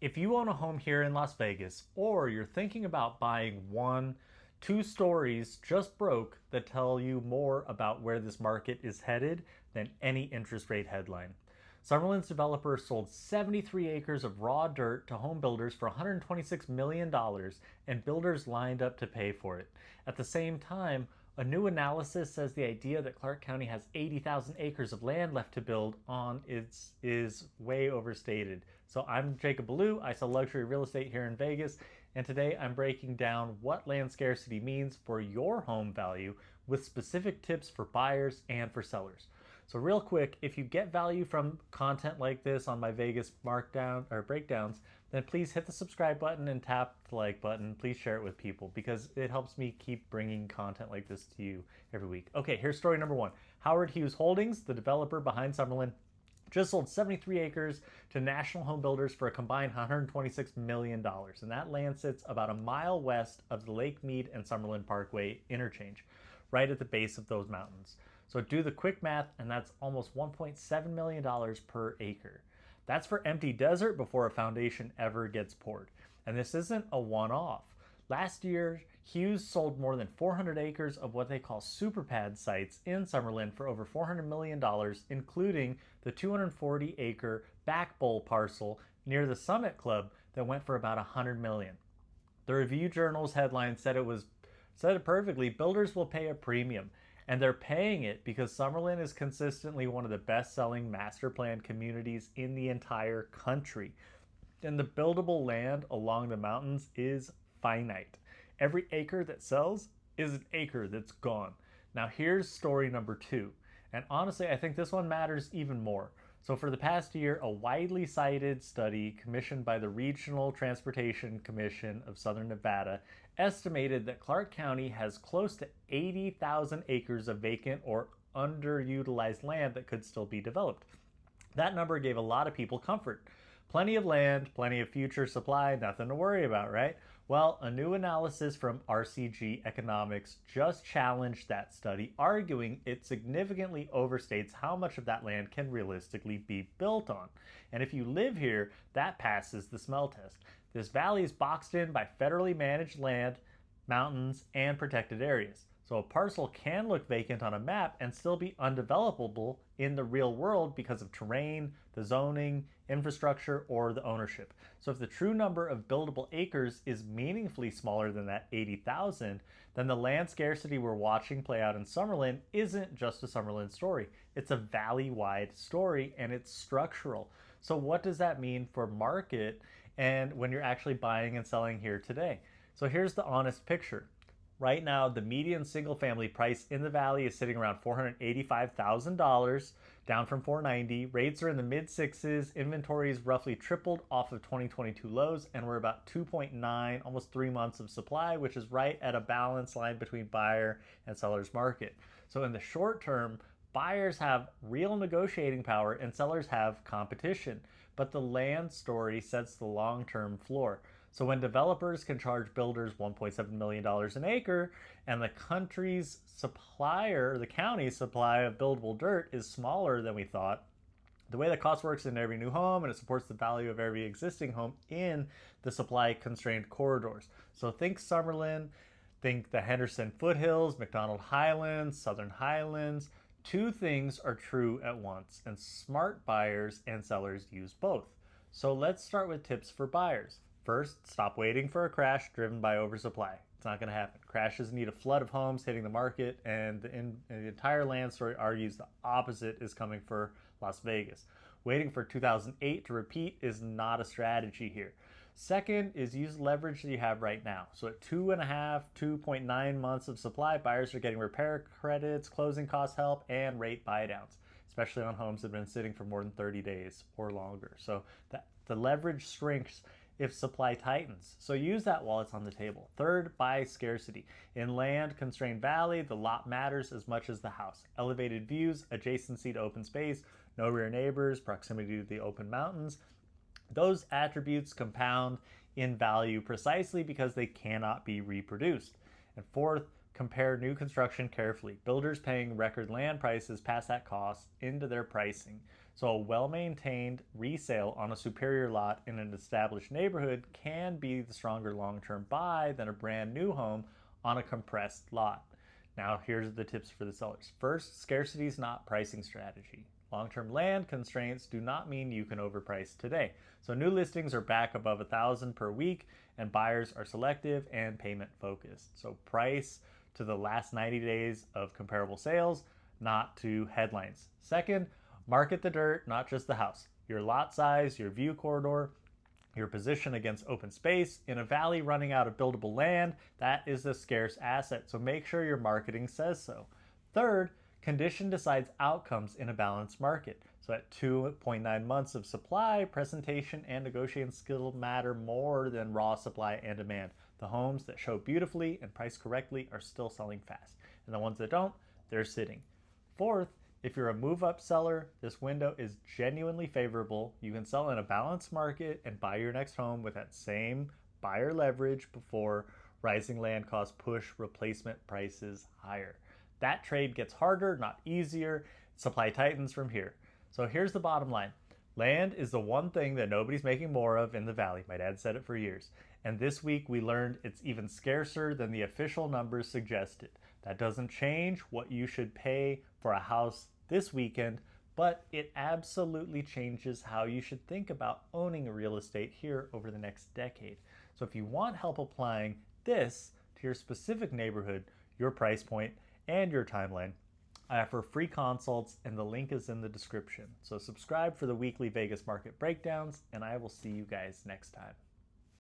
If you own a home here in Las Vegas, or you're thinking about buying one, two stories just broke that tell you more about where this market is headed than any interest rate headline. Summerlin's developer sold 73 acres of raw dirt to home builders for $126 million, and builders lined up to pay for it. At the same time, a new analysis says the idea that Clark County has 80,000 acres of land left to build on is way overstated. So I'm Jacob Ballou. I sell luxury real estate here in Vegas, and today I'm breaking down what land scarcity means for your home value with specific tips for buyers and for sellers. So real quick, if you get value from content like this on my Vegas markdown or breakdowns, then please hit the subscribe button and tap the like button. Please share it with people because it helps me keep bringing content like this to you every week. Okay, here's story number one. Howard Hughes Holdings, the developer behind Summerlin, just sold 73 acres to national home builders for a combined $126 million. And that land sits about a mile west of the Lake Mead and Summerlin Parkway interchange, right at the base of those mountains. So do the quick math, and that's almost $1.7 million per acre. That's for empty desert before a foundation ever gets poured. And this isn't a one-off. Last year, Hughes sold more than 400 acres of what they call super pad sites in Summerlin for over $400 million, including the 240-acre back bowl parcel near the Summit Club that went for about $100 million. The Review Journal's headline said it perfectly. Builders will pay a premium, and they're paying it because Summerlin is consistently one of the best-selling master plan communities in the entire country. And the buildable land along the mountains is finite. Every acre that sells is an acre that's gone. Now here's story number two. And honestly, I think this one matters even more. So for the past year, a widely cited study commissioned by the Regional Transportation Commission of Southern Nevada estimated that Clark County has close to 80,000 acres of vacant or underutilized land that could still be developed. That number gave a lot of people comfort. Plenty of land, plenty of future supply, nothing to worry about, right? Well, a new analysis from RCG Economics just challenged that study, arguing it significantly overstates how much of that land can realistically be built on. And if you live here, that passes the smell test. This valley is boxed in by federally managed land, mountains, and protected areas. So a parcel can look vacant on a map and still be undevelopable in the real world because of terrain, the zoning, infrastructure, or the ownership. So if the true number of buildable acres is meaningfully smaller than that 80,000, then the land scarcity we're watching play out in Summerlin isn't just a Summerlin story. It's a valley-wide story, and it's structural. So what does that mean for market and when you're actually buying and selling here today? So here's the honest picture. Right now, the median single-family price in the valley is sitting around $485,000, down from $490,000. Rates are in the mid-sixes. Inventory is roughly tripled off of 2022 lows, and we're about 2.9, almost 3 months of supply, which is right at a balance line between buyer and seller's market. So in the short term, buyers have real negotiating power and sellers have competition, but the land story sets the long-term floor. So when developers can charge builders $1.7 million an acre and the country's supplier, the county's supply of buildable dirt is smaller than we thought, the way the cost works in every new home, and it supports the value of every existing home in the supply-constrained corridors. So think Summerlin, think the Henderson foothills, MacDonald Highlands, Southern Highlands. Two things are true at once, and smart buyers and sellers use both. So let's start with tips for buyers. First, stop waiting for a crash driven by oversupply. It's not going to happen. Crashes need a flood of homes hitting the market, and the entire land story argues the opposite is coming for Las Vegas. Waiting for 2008 to repeat is not a strategy here. Second is use leverage that you have right now. So at 2.9 months of supply, buyers are getting repair credits, closing cost help, and rate buydowns, especially on homes that have been sitting for more than 30 days or longer. So the leverage shrinks if supply tightens. So use that while it's on the table. Third, buy scarcity. In land-constrained valley, the lot matters as much as the house. Elevated views, adjacency to open space, no rear neighbors, proximity to the open mountains. Those attributes compound in value precisely because they cannot be reproduced. And fourth, compare new construction carefully. Builders paying record land prices pass that cost into their pricing. So a well-maintained resale on a superior lot in an established neighborhood can be the stronger long-term buy than a brand new home on a compressed lot. Now, here's the tips for the sellers. First, scarcity is not pricing strategy. Long-term land constraints do not mean you can overprice today. So new listings are back above 1,000 per week, and buyers are selective and payment focused. So price to the last 90 days of comparable sales, not to headlines. Second, market the dirt, not just the house. Your lot size, your view corridor, your position against open space. In a valley running out of buildable land, that is a scarce asset, so make sure your marketing says so. Third, condition decides outcomes in a balanced market. So at 2.9 months of supply, presentation and negotiating skill matter more than raw supply and demand. The homes that show beautifully and price correctly are still selling fast, and the ones that don't, they're sitting. Fourth, if you're a move-up seller, this window is genuinely favorable. You can sell in a balanced market and buy your next home with that same buyer leverage before rising land costs push replacement prices higher. That trade gets harder, not easier. Supply tightens from here. So here's the bottom line. Land is the one thing that nobody's making more of in the valley. My dad said it for years. And this week we learned it's even scarcer than the official numbers suggested. That doesn't change what you should pay for a house this weekend, but it absolutely changes how you should think about owning real estate here over the next decade. So if you want help applying this to your specific neighborhood, your price point, and your timeline, I offer free consults, and the link is in the description. So subscribe for the weekly Vegas market breakdowns, and I will see you guys next time.